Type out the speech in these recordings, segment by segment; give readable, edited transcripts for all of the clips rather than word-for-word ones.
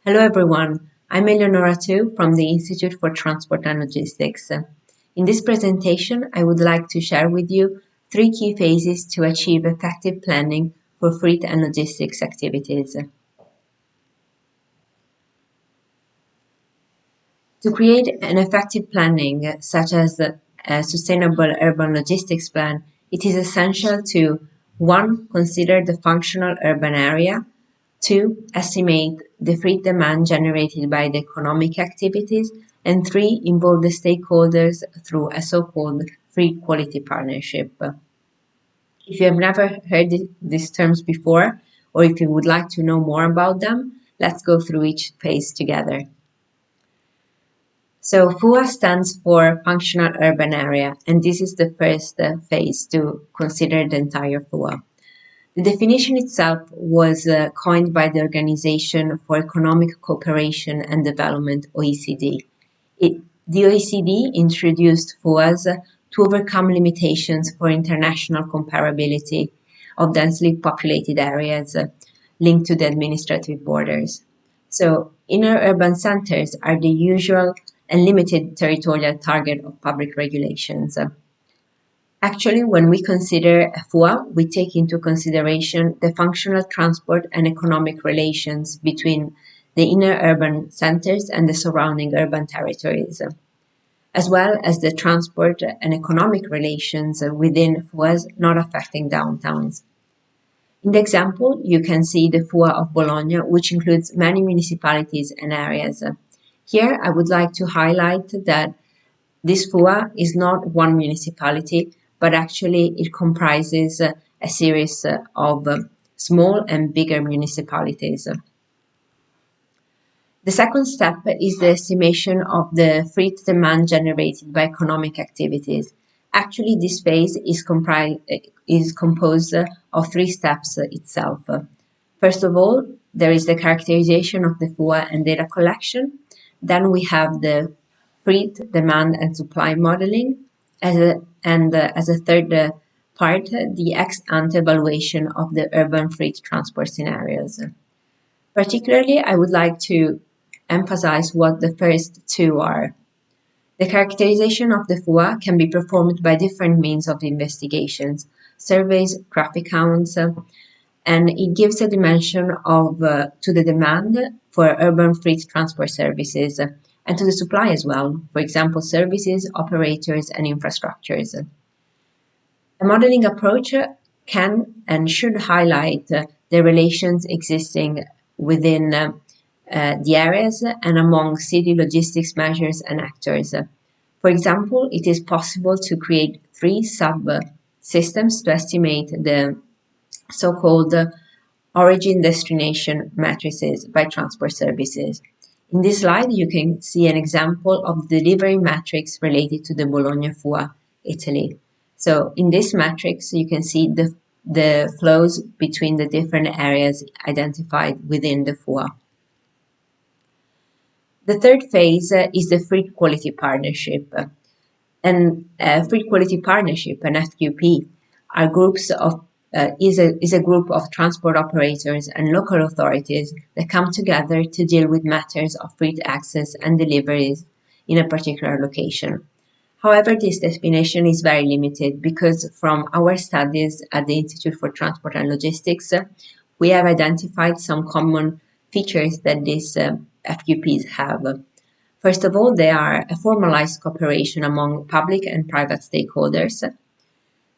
Hello everyone, I'm Eleonora Tu from the Institute for Transport and Logistics. In this presentation, I would like to share with you three key phases to achieve effective planning for freight and logistics activities. To create an effective planning, such as a sustainable urban logistics plan, it is essential to 1. Consider the functional urban area, 2. Estimate the freight demand generated by the economic activities, and 3. Involve the stakeholders through a so-called freight quality partnership. If you have never heard these terms before, or if you would like to know more about them, let's go through each phase together. So FUA stands for Functional Urban Area, and this is the first phase to consider the entire FUA. The definition itself was coined by the Organization for Economic Cooperation and Development, OECD. The OECD introduced FUAs to overcome limitations for international comparability of densely populated areas linked to the administrative borders. So inner urban centers are the usual and limited territorial target of public regulations. Actually, when we consider FUA, we take into consideration the functional transport and economic relations between the inner urban centers and the surrounding urban territories, as well as the transport and economic relations within FUAs not affecting downtowns. In the example, you can see the FUA of Bologna, which includes many municipalities and areas. Here, I would like to highlight that this FUA is not one municipality, but actually it comprises a series of small and bigger municipalities. The second step is the estimation of the freight demand generated by economic activities. Actually, this phase is composed of three steps itself. First of all, there is the characterization of the FUA and data collection. Then we have the freight demand and supply modeling, as a third part, the ex-ante evaluation of the urban freight transport scenarios. Particularly, I would like to emphasize what the first two are. The characterization of the FUA can be performed by different means of investigations, surveys, traffic counts, and it gives a dimension to the demand for urban freight transport services and to the supply as well, for example, services, operators, and infrastructures. A modeling approach can and should highlight the relations existing within the areas and among city logistics measures and actors. For example, it is possible to create three sub-systems to estimate the so-called origin-destination matrices by transport services. In this slide, you can see an example of the delivery matrix related to the Bologna FUA, Italy. So in this matrix, you can see the flows between the different areas identified within the FUA. The third phase is the freight quality partnership. And freight quality partnership, an FQP, are groups of is a group of transport operators and local authorities that come together to deal with matters of freight access and deliveries in a particular location. However, this definition is very limited because from our studies at the Institute for Transport and Logistics, we have identified some common features that these FQPs have. First of all, they are a formalized cooperation among public and private stakeholders.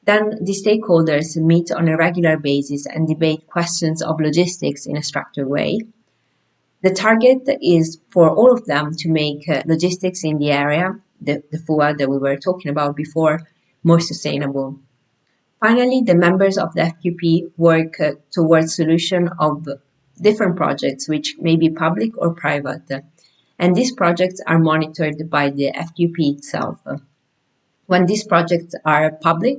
Then the stakeholders meet on a regular basis and debate questions of logistics in a structured way. The target is for all of them to make logistics in the area, the FUA that we were talking about before, more sustainable. Finally, the members of the FQP work towards solution of different projects, which may be public or private, and these projects are monitored by the FQP itself. When these projects are public,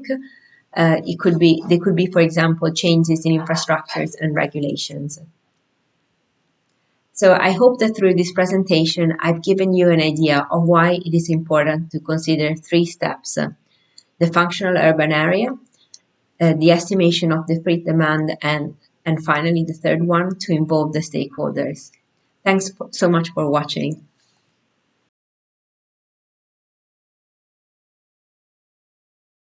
they could be, for example, changes in infrastructures and regulations. So I hope that through this presentation, I've given you an idea of why it is important to consider three steps: the functional urban area, the estimation of the freight demand, and finally the third one, to involve the stakeholders. Thanks so much for watching.